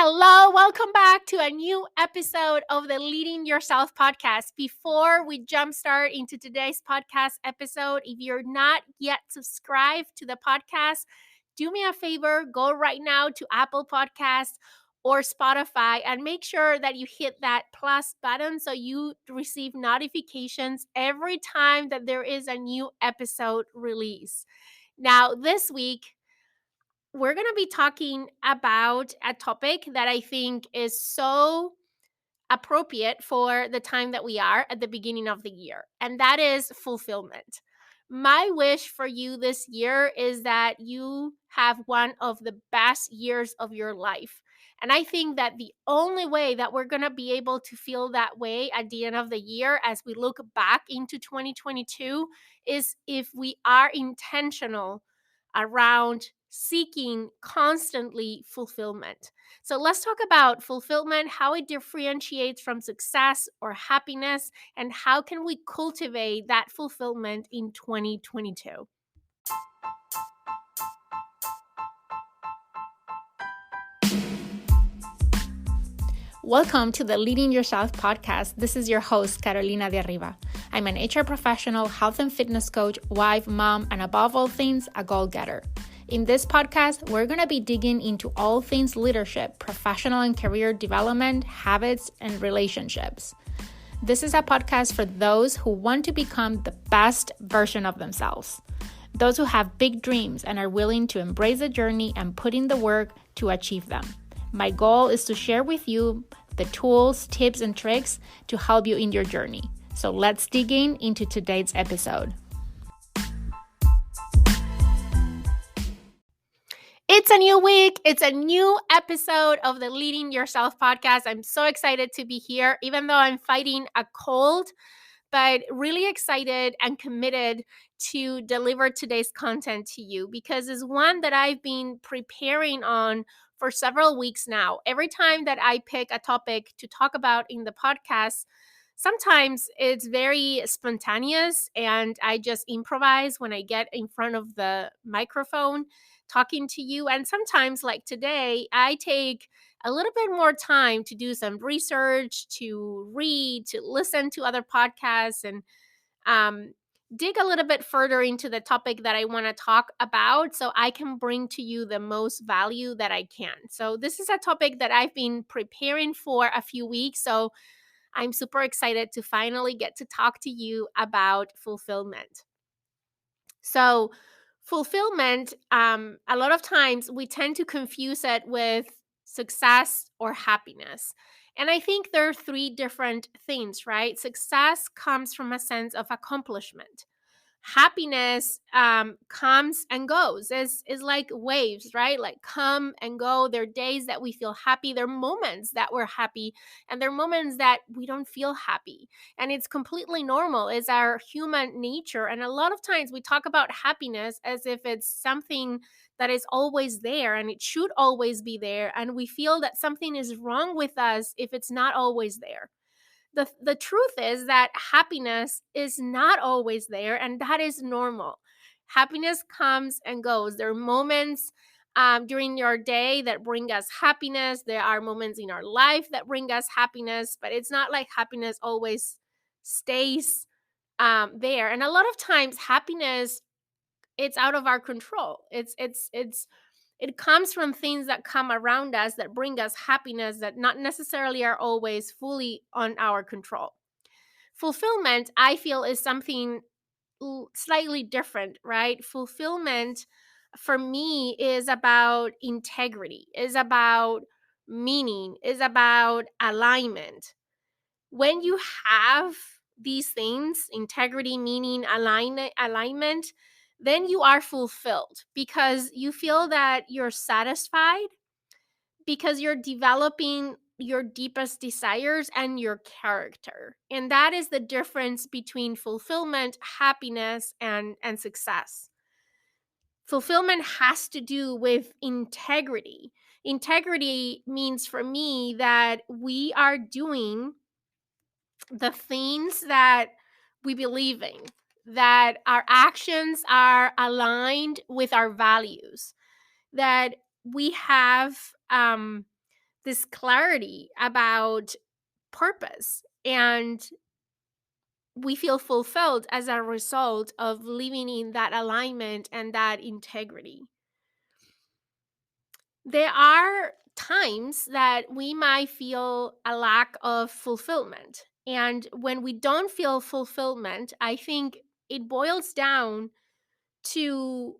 Hello, welcome back to a new episode of the Leading Yourself podcast. Before we jumpstart into today's podcast episode, if you're not yet subscribed to the podcast, do me a favor, go right now to Apple Podcasts or Spotify and make sure that you hit that plus button so you receive notifications every time that there is a new episode release. Now, this week, we're going to be talking about a topic that I think is so appropriate for the time that we are at the beginning of the year, and that is fulfillment. My wish for you this year is that you have one of the best years of your life. And I think that the only way that we're going to be able to feel that way at the end of the year as we look back into 2022 is if we are intentional around seeking constantly fulfillment. So let's talk about fulfillment, how it differentiates from success or happiness, and how can we cultivate that fulfillment in 2022. Welcome to the Leading Yourself podcast. This is your host, Carolina de Arriba. I'm an HR professional, health and fitness coach, wife, mom, and above all things, a goal-getter. In this podcast, we're going to be digging into all things leadership, professional and career development, habits, and relationships. This is a podcast for those who want to become the best version of themselves. Those who have big dreams and are willing to embrace the journey and put in the work to achieve them. My goal is to share with you the tools, tips, and tricks to help you in your journey. So let's dig into today's episode. It's a new week. It's a new episode of the Leading Yourself podcast. I'm so excited to be here, even though I'm fighting a cold, but really excited and committed to deliver today's content to you because it's one that I've been preparing on for several weeks now. Every time that I pick a topic to talk about in the podcast, sometimes it's very spontaneous and I just improvise when I get in front of the microphone talking to you. And sometimes, like today, I take a little bit more time to do some research, to read, to listen to other podcasts, and dig a little bit further into the topic that I want to talk about so I can bring to you the most value that I can. So this is a topic that I've been preparing for a few weeks. So I'm super excited to finally get to talk to you about fulfillment. So fulfillment, a lot of times we tend to confuse it with success or happiness. And I think there are three different things, right? Success comes from a sense of accomplishment. Happiness comes and goes. Is like waves, right? Like come and go. There are days that we feel happy. There are moments that we're happy, and there are moments that we don't feel happy. And it's completely normal. It's our human nature. And a lot of times we talk about happiness as if it's something that is always there and it should always be there. And we feel that something is wrong with us if it's not always there. The truth is that happiness is not always there, and that is normal. Happiness comes and goes. There are moments during your day that bring us happiness. There are moments in our life that bring us happiness, but it's not like happiness always stays there. And a lot of times, happiness, it's out of our control. It comes from things that come around us that bring us happiness that not necessarily are always fully on our control. Fulfillment, I feel, is something slightly different, right? Fulfillment for me is about integrity, is about meaning, is about alignment. When you have these things, integrity, meaning, alignment, then you are fulfilled because you feel that you're satisfied because you're developing your deepest desires and your character. And that is the difference between fulfillment, happiness, and success. Fulfillment has to do with integrity. Integrity means for me that we are doing the things that we believe in, that our actions are aligned with our values, that we have this clarity about purpose, and we feel fulfilled as a result of living in that alignment and that integrity. There are times that we might feel a lack of fulfillment. And when we don't feel fulfillment, I think it boils down to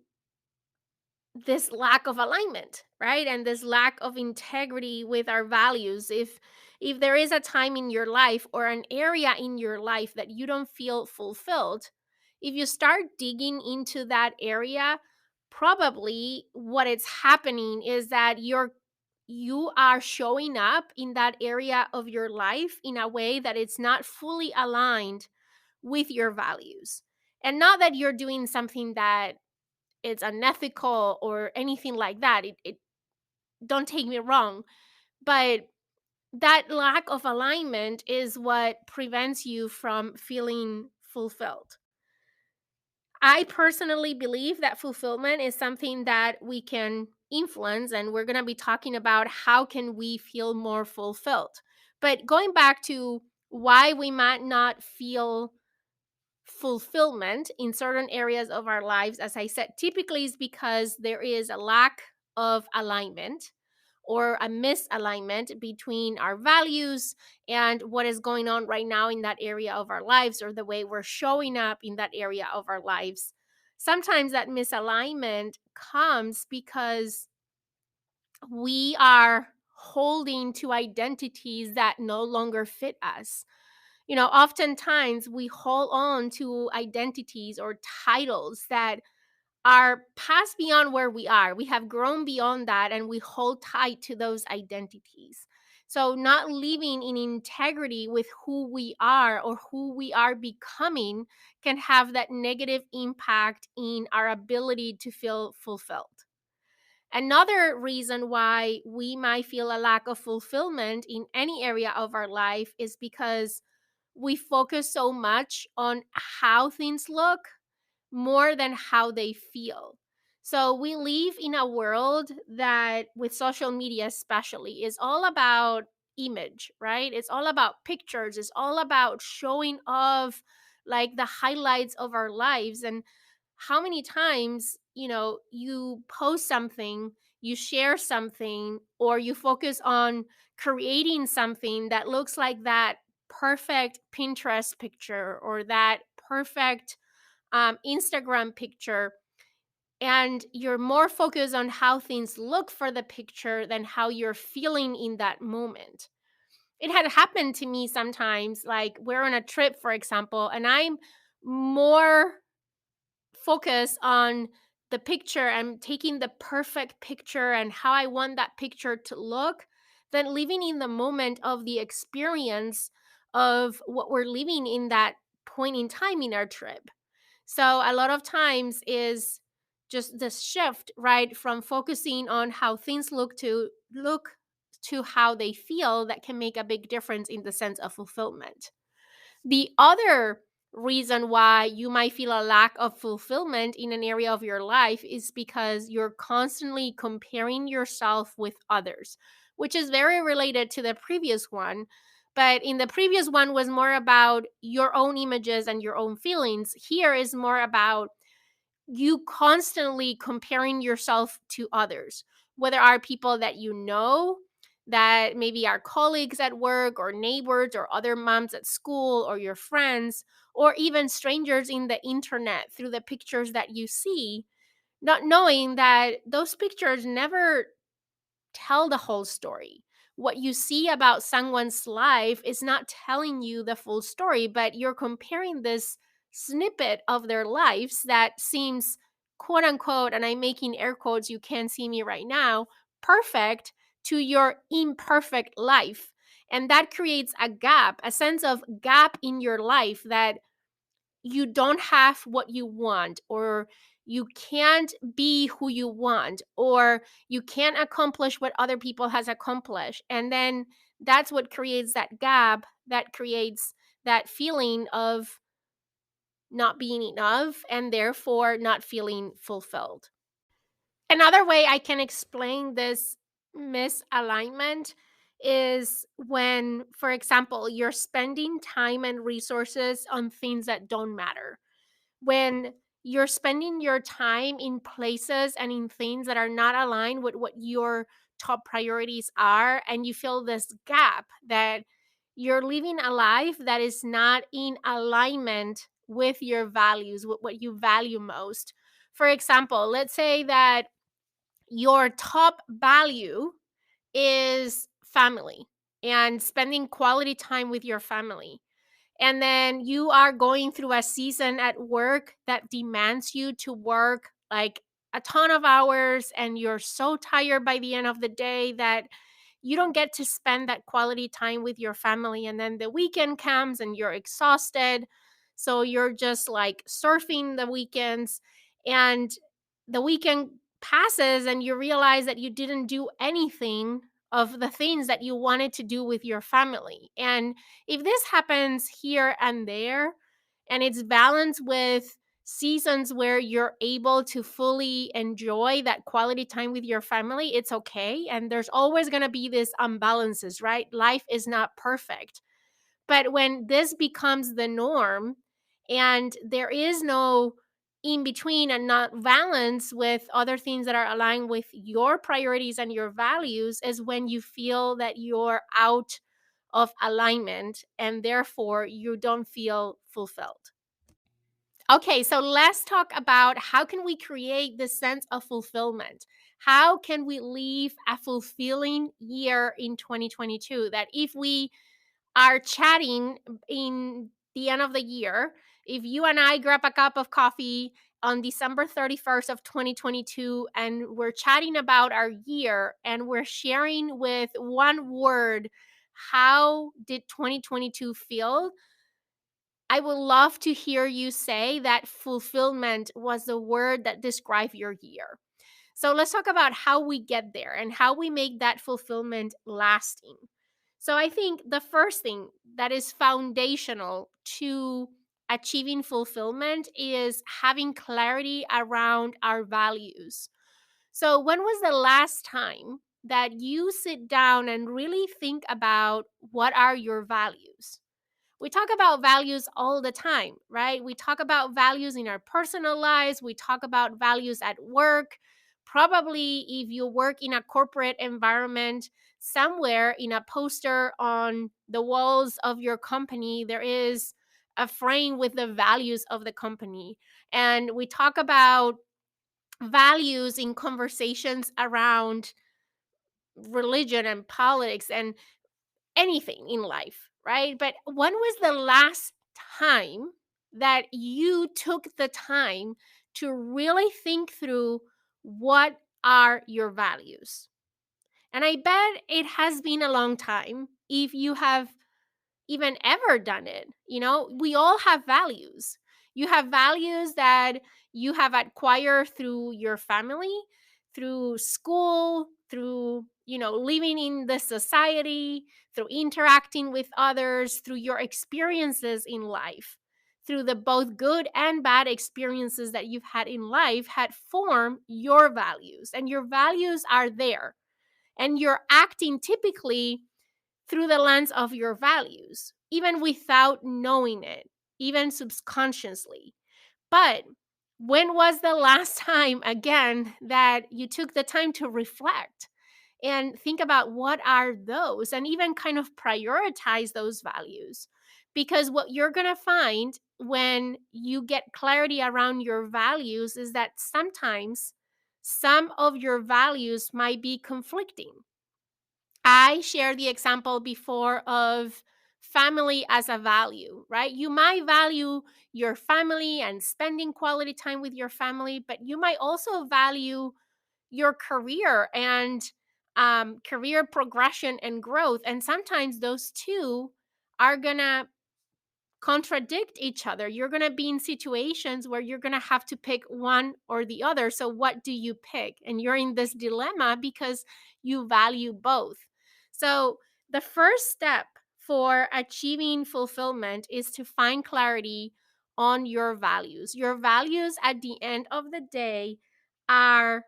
this lack of alignment, right? And this lack of integrity with our values. If there is a time in your life or an area in your life that you don't feel fulfilled, if you start digging into that area, probably what is happening is that you are showing up in that area of your life in a way that it's not fully aligned with your values. And not that you're doing something that it's unethical or anything like that. It don't take me wrong, but that lack of alignment is what prevents you from feeling fulfilled. I personally believe that fulfillment is something that we can influence, and we're going to be talking about how can we feel more fulfilled. But going back to why we might not feel fulfillment in certain areas of our lives, as I said, typically is because there is a lack of alignment or a misalignment between our values and what is going on right now in that area of our lives, or the way we're showing up in that area of our lives. Sometimes that misalignment comes because we are holding to identities that no longer fit us. Oftentimes we hold on to identities or titles that are past beyond where we are. We have grown beyond that and we hold tight to those identities. So, not living in integrity with who we are or who we are becoming can have that negative impact in our ability to feel fulfilled. Another reason why we might feel a lack of fulfillment in any area of our life is because we focus so much on how things look more than how they feel. So we live in a world that, with social media especially, is all about image, right? It's all about pictures, it's all about showing off like the highlights of our lives. And how many times, you post something, you share something, or you focus on creating something that looks like that perfect Pinterest picture or that perfect Instagram picture, and you're more focused on how things look for the picture than how you're feeling in that moment. It had happened to me sometimes, like we're on a trip, for example, and I'm more focused on the picture and taking the perfect picture and how I want that picture to look than living in the moment of the experience of what we're living in that point in time in our trip. So a lot of times is just this shift, right, from focusing on how things look to how they feel, that can make a big difference in the sense of fulfillment. The other reason why you might feel a lack of fulfillment in an area of your life is because you're constantly comparing yourself with others, which is very related to the previous one. But in the previous one was more about your own images and your own feelings. Here is more about you constantly comparing yourself to others, whether are people that you know, that maybe are colleagues at work or neighbors or other moms at school or your friends, or even strangers in the internet through the pictures that you see, not knowing that those pictures never tell the whole story. What you see about someone's life is not telling you the full story, but you're comparing this snippet of their lives that seems, quote unquote, and I'm making air quotes, you can't see me right now, perfect to your imperfect life. And that creates a gap, a sense of gap in your life, that you don't have what you want, or you can't be who you want, or you can't accomplish what other people has accomplished. And then that's what creates that gap, that creates that feeling of not being enough and therefore not feeling fulfilled. Another way I can explain this misalignment is when, for example, you're spending time and resources on things that don't matter. When you're spending your time in places and in things that are not aligned with what your top priorities are, and you feel this gap that you're living a life that is not in alignment with your values, with what you value most. For example, let's say that your top value is family and spending quality time with your family. And then you are going through a season at work that demands you to work like a ton of hours, and you're so tired by the end of the day that you don't get to spend that quality time with your family. And then the weekend comes and you're exhausted. So you're just like surfing the weekends, and the weekend passes and you realize that you didn't do anything of the things that you wanted to do with your family. And if this happens here and there, and it's balanced with seasons where you're able to fully enjoy that quality time with your family, it's okay. And there's always going to be these unbalances, right? Life is not perfect. But when this becomes the norm and there is no in between and not balance with other things that are aligned with your priorities and your values, is when you feel that you're out of alignment and therefore you don't feel fulfilled. Okay, so let's talk about how can we create this sense of fulfillment? How can we live a fulfilling year in 2022, that if we are chatting in the end of the year, if you and I grab a cup of coffee on December 31st of 2022 and we're chatting about our year and we're sharing with one word, how did 2022 feel? I would love to hear you say that fulfillment was the word that described your year. So let's talk about how we get there and how we make that fulfillment lasting. So I think the first thing that is foundational to achieving fulfillment is having clarity around our values. So when was the last time that you sit down and really think about what are your values? We talk about values all the time, right? We talk about values in our personal lives, we talk about values at work. Probably, if you work in a corporate environment, somewhere in a poster on the walls of your company, there is a frame with the values of the company. And we talk about values in conversations around religion and politics and anything in life, right? But when was the last time that you took the time to really think through what are your values? And I bet it has been a long time if you have even ever done it. You know, we all have values. You have values that you have acquired through your family, through school, through, living in the society, through interacting with others, through your experiences in life, through the both good and bad experiences that you've had in life had formed your values. And your values are there. And you're acting typically through the lens of your values, even without knowing it, even subconsciously. But when was the last time, again, that you took the time to reflect and think about what are those and even kind of prioritize those values? Because what you're going to find when you get clarity around your values is that sometimes some of your values might be conflicting. I shared the example before of family as a value, right? You might value your family and spending quality time with your family, but you might also value your career and career progression and growth. And sometimes those two are going to contradict each other. You're going to be in situations where you're going to have to pick one or the other. So, what do you pick? And you're in this dilemma because you value both. So, the first step for achieving fulfillment is to find clarity on your values. Your values at the end of the day are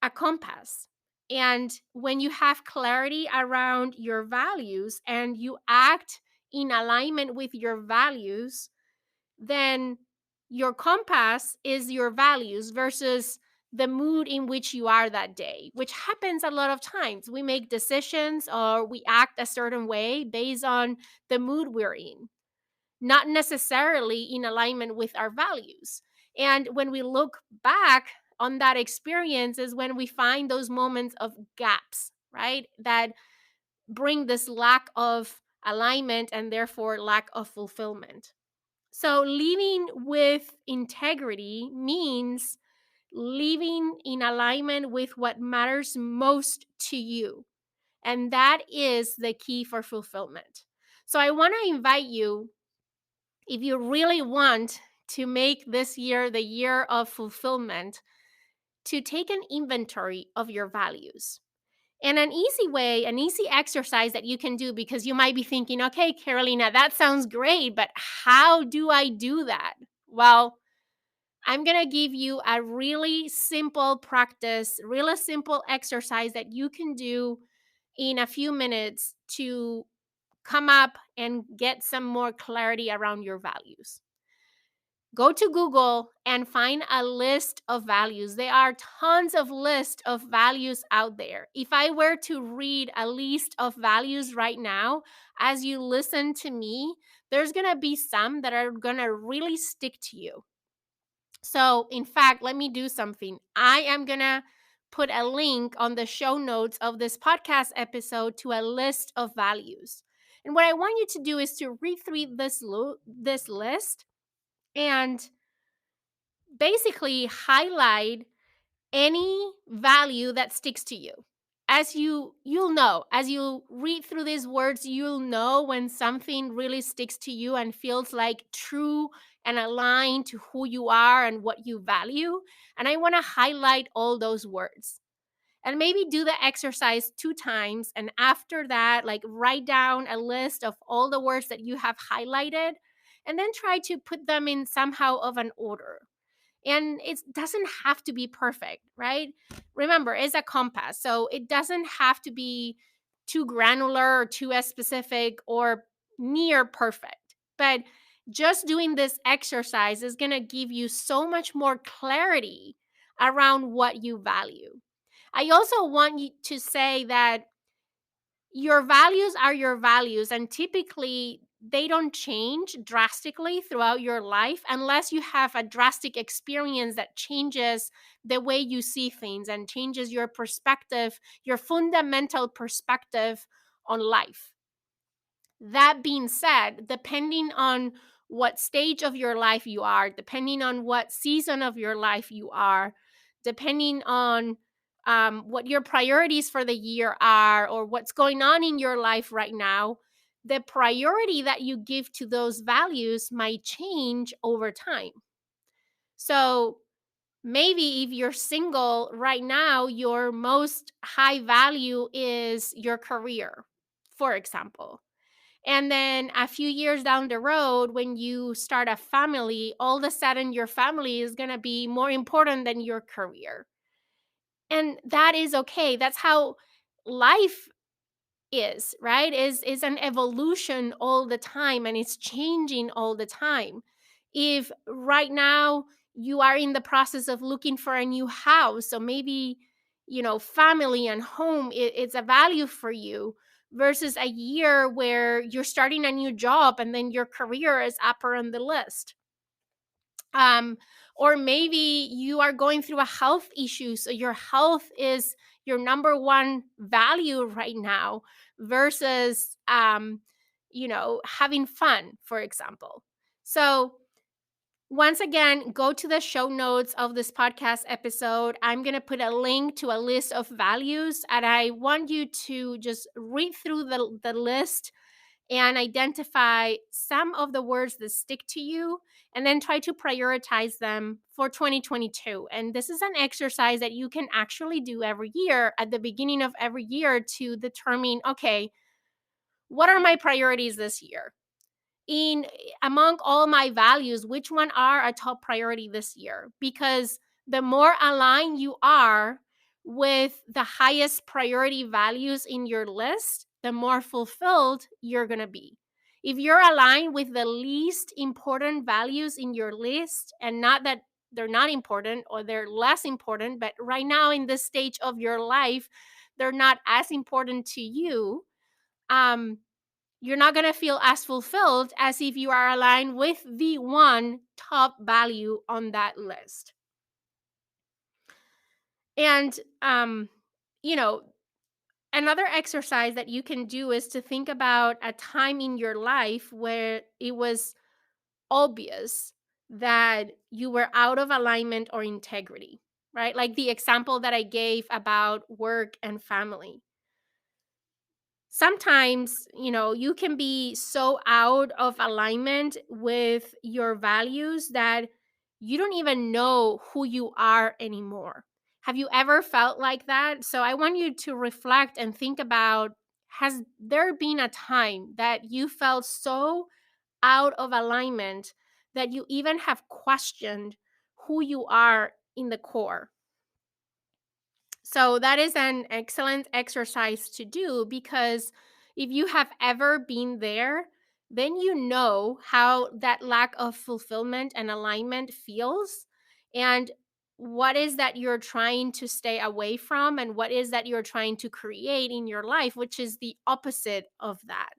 a compass. And when you have clarity around your values and you act in alignment with your values, then your compass is your values versus the mood in which you are that day, which happens a lot of times. We make decisions or we act a certain way based on the mood we're in, not necessarily in alignment with our values. And when we look back on that experience is when we find those moments of gaps, right? That bring this lack of alignment and therefore lack of fulfillment. So, living with integrity means living in alignment with what matters most to you. And that is the key for fulfillment. So, I want to invite you, if you really want to make this year the year of fulfillment, to take an inventory of your values. And an easy way, an easy exercise that you can do, because you might be thinking, okay, Carolina, that sounds great, but how do I do that? Well, I'm going to give you a really simple practice, really simple exercise that you can do in a few minutes to come up and get some more clarity around your values. Go to Google and find a list of values. There are tons of lists of values out there. If I were to read a list of values right now, as you listen to me, there's going to be some that are going to really stick to you. So, in fact, let me do something. I am going to put a link on the show notes of this podcast episode to a list of values. And what I want you to do is to read through this list and basically highlight any value that sticks to you. As you'll know, as you read through these words, you'll know when something really sticks to you and feels like true and aligned to who you are and what you value. And I want to highlight all those words. And maybe do the exercise 2 times, and after that, like, write down a list of all the words that you have highlighted and then try to put them in somehow of an order. And it doesn't have to be perfect, right? Remember, it's a compass, so it doesn't have to be too granular or too specific or near perfect. But just doing this exercise is going to give you so much more clarity around what you value. I also want you to say that your values are your values, and typically they don't change drastically throughout your life unless you have a drastic experience that changes the way you see things and changes your perspective, your fundamental perspective on life. That being said, depending on what stage of your life you are, depending on what season of your life you are, depending on what your priorities for the year are, or what's going on in your life right now, the priority that you give to those values might change over time. So maybe if you're single right now, your most high value is your career, for example. And then a few years down the road, when you start a family, all of a sudden your family is going to be more important than your career. And that is okay. That's how life is, right? Is an evolution all the time, and it's changing all the time. If right now you are in the process of looking for a new house, so maybe, family and home, it's a value for you, versus a year where you're starting a new job and then your career is upper on the list. Or maybe you are going through a health issue, so your health is your number one value right now versus having fun, for example. So once again, go to the show notes of this podcast episode. I'm going to put a link to a list of values, and I want you to just read through the list and identify some of the words that stick to you, and then try to prioritize them for 2022. And this is an exercise that you can actually do every year at the beginning of every year to determine, okay, what are my priorities this year? In among all my values, which one are a top priority this year? Because the more aligned you are with the highest priority values in your list, the more fulfilled you're going to be. If you're aligned with the least important values in your list, and not that they're not important or they're less important, but right now in this stage of your life, they're not as important to you, um, you're not going to feel as fulfilled as if you are aligned with the one top value on that list. And, you know, another exercise that you can do is to think about a time in your life where it was obvious that you were out of alignment or integrity, right? Like the example that I gave about work and family. Sometimes, you can be so out of alignment with your values that you don't even know who you are anymore. Have you ever felt like that? So I want you to reflect and think about, has there been a time that you felt so out of alignment that you even have questioned who you are in the core? So that is an excellent exercise to do, because if you have ever been there, then you know how that lack of fulfillment and alignment feels, and what is that you're trying to stay away from, and what is that you're trying to create in your life, which is the opposite of that.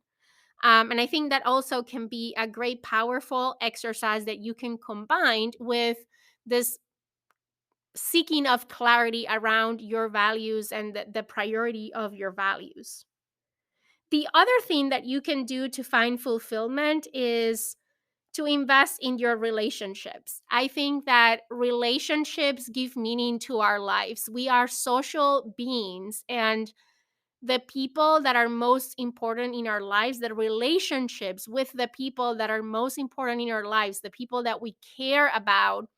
And I think that also can be a great, powerful exercise that you can combine with this seeking of clarity around your values and the priority of your values. The other thing that you can do to find fulfillment is to invest in your relationships. I think that relationships give meaning to our lives. We are social beings, and the people that are most important in our lives, the relationships with the people that are most important in our lives, the people that we care about,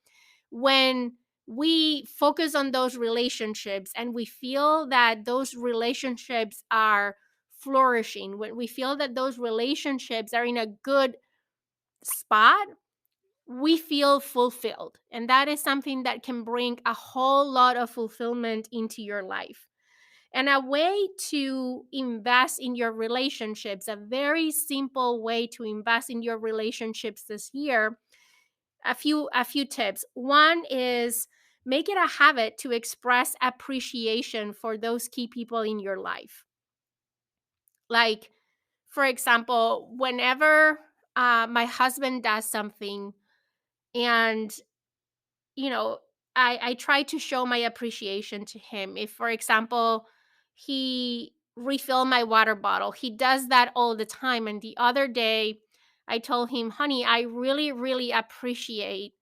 when we focus on those relationships and we feel that those relationships are flourishing, when we feel that those relationships are in a good spot, we feel fulfilled. And that is something that can bring a whole lot of fulfillment into your life. And a way to invest in your relationships, a very simple way to invest in your relationships this year, a few tips. One is, make it a habit to express appreciation for those key people in your life. Like, for example, whenever my husband does something, and you know, I try to show my appreciation to him. If, for example, he refill my water bottle, he does that all the time. And the other day, I told him, honey, I really, really appreciate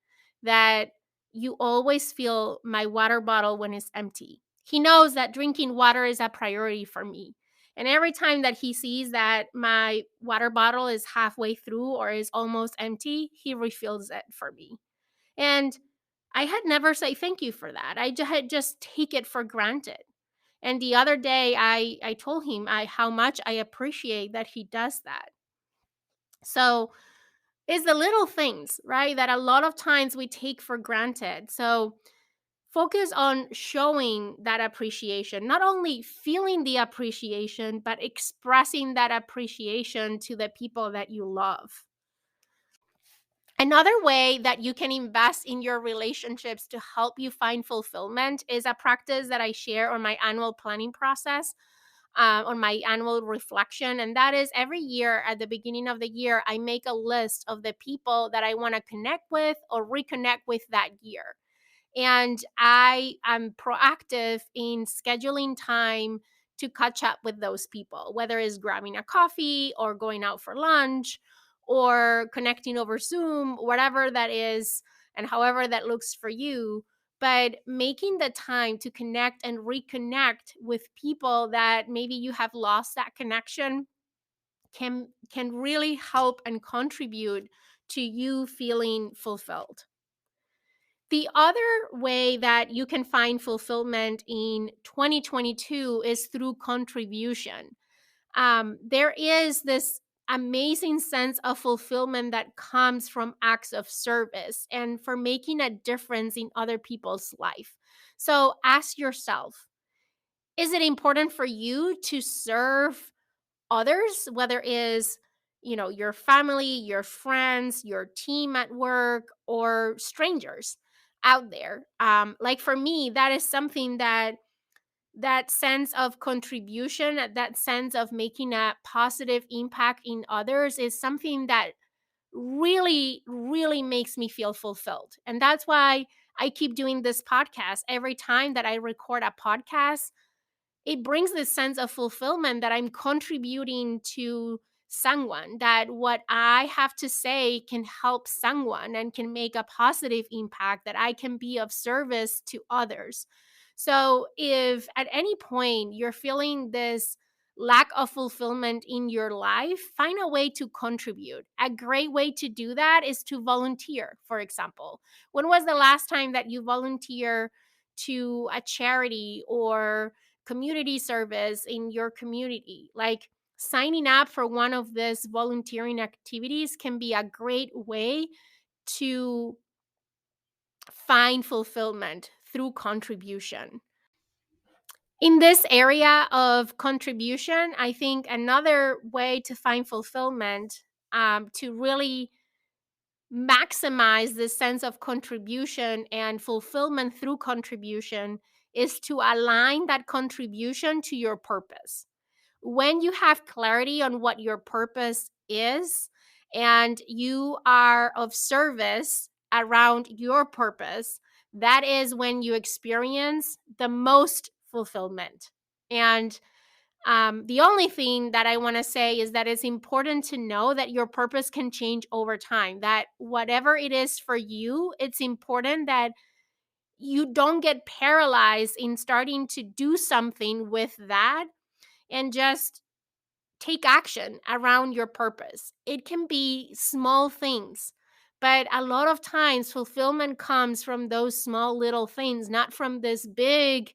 that you always fill my water bottle when it's empty. He knows that drinking water is a priority for me. And every time that he sees that my water bottle is halfway through or is almost empty, he refills it for me. And I had never say thank you for that. Had just take it for granted. And the other day, I told him how much I appreciate that he does that. So it's the little things, right, that a lot of times we take for granted. So focus on showing that appreciation, not only feeling the appreciation, but expressing that appreciation to the people that you love. Another way that you can invest in your relationships to help you find fulfillment is a practice that I share on my annual planning process, on my annual reflection. And that is, every year at the beginning of the year, I make a list of the people that I want to connect with or reconnect with that year. And I am proactive in scheduling time to catch up with those people, whether it's grabbing a coffee or going out for lunch or connecting over Zoom, whatever that is, and however that looks for you. But making the time to connect and reconnect with people that maybe you have lost that connection can really help and contribute to you feeling fulfilled. The other way that you can find fulfillment in 2022 is through contribution. There is this amazing sense of fulfillment that comes from acts of service and for making a difference in other people's life. So ask yourself, Is it important for you to serve others, whether it is, your family, your friends, your team at work, or strangers out there? Like for me, that is something that sense of contribution, that sense of making a positive impact in others is something that really, really makes me feel fulfilled. And that's why I keep doing this podcast. Every time that I record a podcast, it brings this sense of fulfillment that I'm contributing to someone, that what I have to say can help someone and can make a positive impact, that I can be of service to others. So, if at any point you're feeling this lack of fulfillment in your life, find a way to contribute. A great way to do that is to volunteer, for example. When was the last time that you volunteer to a charity or community service in your community? Like, signing up for one of these volunteering activities can be a great way to find fulfillment through contribution. In this area of contribution, I think another way to find fulfillment, to really maximize this sense of contribution and fulfillment through contribution, is to align that contribution to your purpose. When you have clarity on what your purpose is and you are of service around your purpose, that is when you experience the most fulfillment. And the only thing that I want to say is that it's important to know that your purpose can change over time, that whatever it is for you, it's important that you don't get paralyzed in starting to do something with that and just take action around your purpose. It can be small things, but a lot of times fulfillment comes from those small little things, not from this big,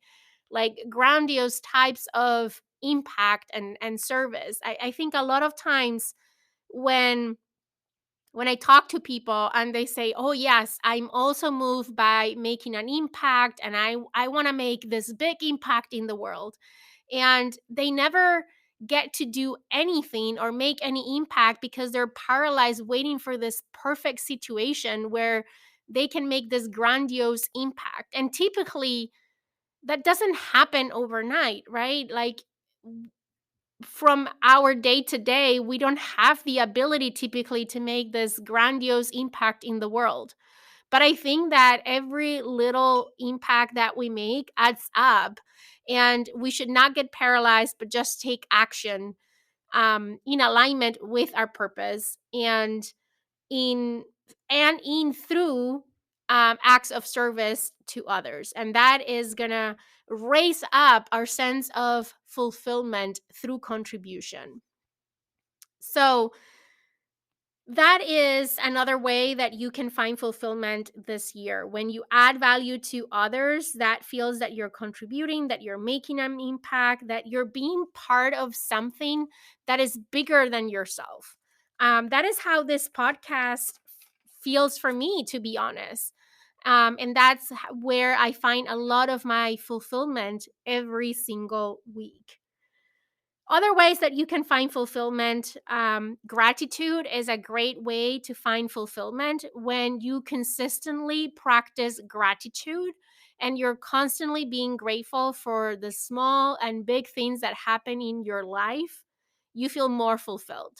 like grandiose types of impact and service. I think a lot of times when I talk to people and they say, "Oh yes, I'm also moved by making an impact and I want to make this big impact in the world." And they never get to do anything or make any impact because they're paralyzed waiting for this perfect situation where they can make this grandiose impact. And typically that doesn't happen overnight, right? Like, from our day to day, we don't have the ability typically to make this grandiose impact in the world. But I think that every little impact that we make adds up, and we should not get paralyzed, but just take action in alignment with our purpose, in in through acts of service to others. And that is gonna raise up our sense of fulfillment through contribution. So that is another way that you can find fulfillment this year. When you add value to others, that feels that you're contributing, that you're making an impact, that you're being part of something that is bigger than yourself. That is how this podcast feels for me, to be honest. And that's where I find a lot of my fulfillment every single week. Other ways that you can find fulfillment, gratitude is a great way to find fulfillment. When you consistently practice gratitude and you're constantly being grateful for the small and big things that happen in your life, you feel more fulfilled.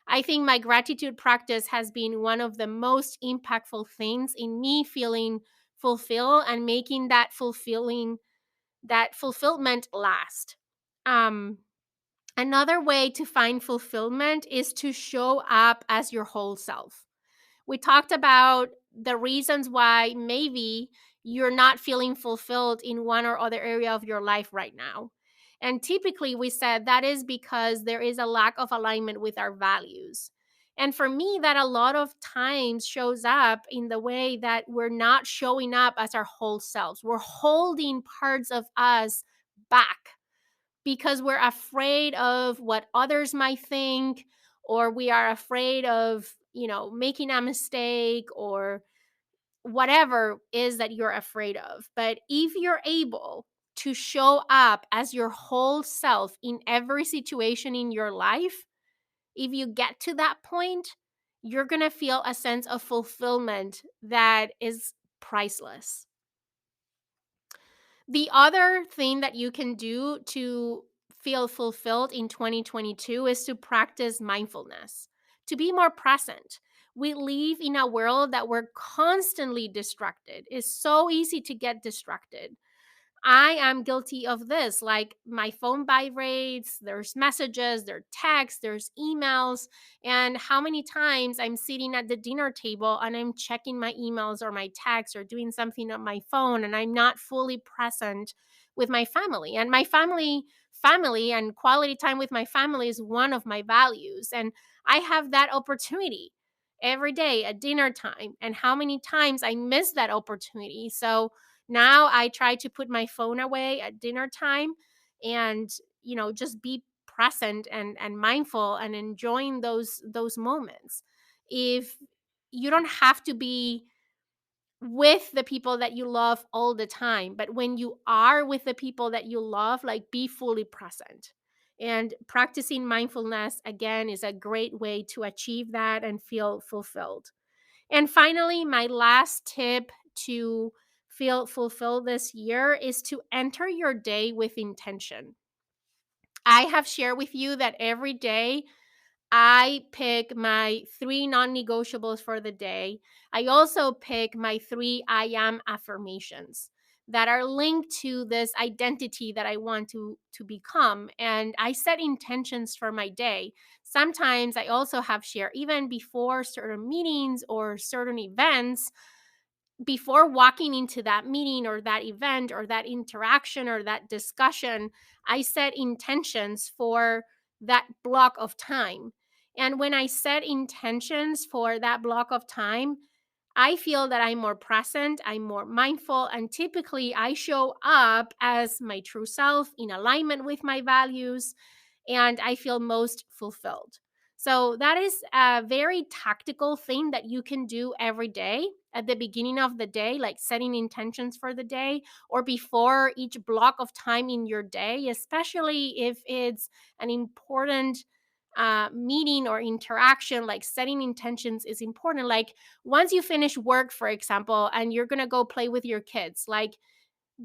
I think my gratitude practice has been one of the most impactful things in me feeling fulfilled and making that fulfillment last. Um, Another way to find fulfillment is to show up as your whole self. We talked about the reasons why maybe you're not feeling fulfilled in one or other area of your life right now. And typically, we said that is because there is a lack of alignment with our values. And for me, that a lot of times shows up in the way that we're not showing up as our whole selves. We're holding parts of us back because we're afraid of what others might think, or we are afraid of, making a mistake, or whatever is that you're afraid of. But if you're able to show up as your whole self in every situation in your life, if you get to that point, you're going to feel a sense of fulfillment that is priceless. The other thing that you can do to feel fulfilled in 2022 is to practice mindfulness, to be more present. We live in a world that we're constantly distracted. It's so easy to get distracted. I am guilty of this. Like my phone vibrates, there's messages, there's texts, there's emails. And how many times I'm sitting at the dinner table and I'm checking my emails or my texts or doing something on my phone and I'm not fully present with my family. And my family and quality time with my family is one of my values. And I have that opportunity every day at dinner time. And how many times I miss that opportunity. So now I try to put my phone away at dinner time and, just be present and mindful and enjoying those moments. If you don't have to be with the people that you love all the time, but when you are with the people that you love, like be fully present. And practicing mindfulness again is a great way to achieve that and feel fulfilled. And finally, my last tip to feel fulfilled this year is to enter your day with intention. I have shared with you that every day I pick my 3 non-negotiables for the day. I also pick my 3 I am affirmations that are linked to this identity that I want to become. And I set intentions for my day. Sometimes I also have shared, even before certain meetings or certain events, before walking into that meeting or that event or that interaction or that discussion, I set intentions for that block of time. And when I set intentions for that block of time, I feel that I'm more present, I'm more mindful, and typically I show up as my true self in alignment with my values, and I feel most fulfilled. So, that is a very tactical thing that you can do every day at the beginning of the day, like setting intentions for the day or before each block of time in your day, especially if it's an important meeting or interaction. Like setting intentions is important. Like once you finish work, for example, and you're going to go play with your kids, like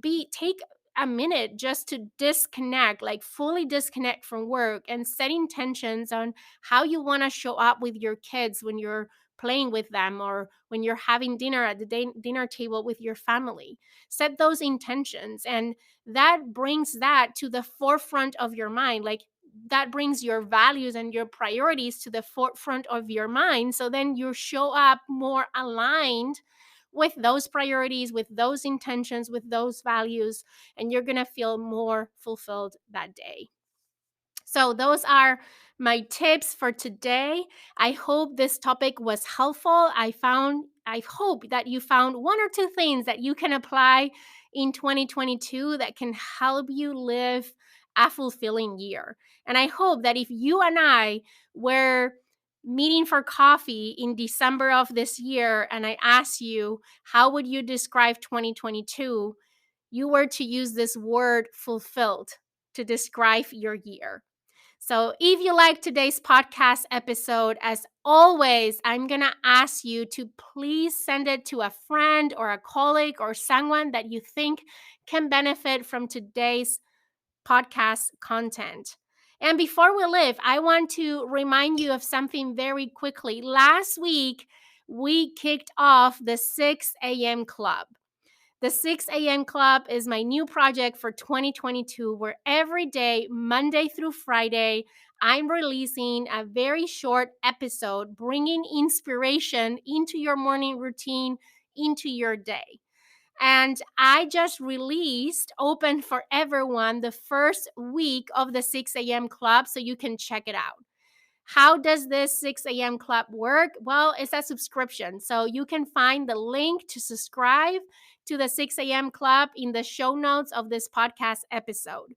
be take a minute just to disconnect, like fully disconnect from work and set intentions on how you want to show up with your kids when you're playing with them or when you're having dinner at the dinner table with your family. Set those intentions, and that brings that to the forefront of your mind. Like that brings your values and your priorities to the forefront of your mind, so then you show up more aligned with those priorities, with those intentions, with those values, and you're going to feel more fulfilled that day. So, those are my tips for today. I hope this topic was helpful. I hope that you found 1 or 2 things that you can apply in 2022 that can help you live a fulfilling year. And I hope that if you and I were meeting for coffee in December of this year and I asked you, how would you describe 2022? You were to use this word fulfilled to describe your year. So, if you like today's podcast episode, as always, I'm going to ask you to please send it to a friend or a colleague or someone that you think can benefit from today's podcast content. And before we leave, I want to remind you of something very quickly. Last week, we kicked off the 6 a.m. Club. The 6 a.m. Club is my new project for 2022, where every day, Monday through Friday, I'm releasing a very short episode, bringing inspiration into your morning routine, into your day. And I just released, open for everyone, the first week of the 6 a.m. Club, so you can check it out. How does this 6 a.m. Club work? Well, it's a subscription. So you can find the link to subscribe to the 6 a.m. Club in the show notes of this podcast episode.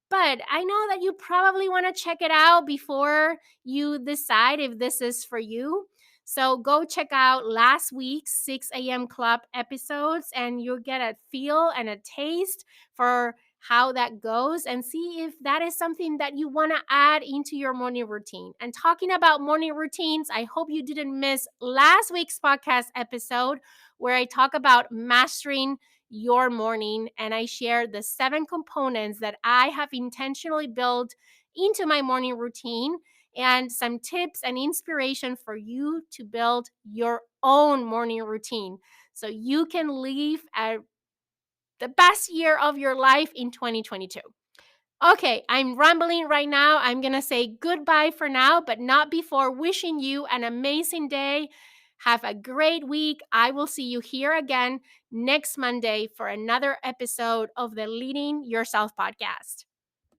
But I know that you probably want to check it out before you decide if this is for you. So go check out last week's 6 a.m. Club episodes and you'll get a feel and a taste for how that goes and see if that is something that you want to add into your morning routine. And talking about morning routines, I hope you didn't miss last week's podcast episode where I talk about mastering your morning and I share the 7 components that I have intentionally built into my morning routine and some tips and inspiration for you to build your own morning routine so you can live the best year of your life in 2022. Okay, I'm rambling right now. I'm going to say goodbye for now, but not before wishing you an amazing day. Have a great week. I will see you here again next Monday for another episode of the Leading Yourself podcast.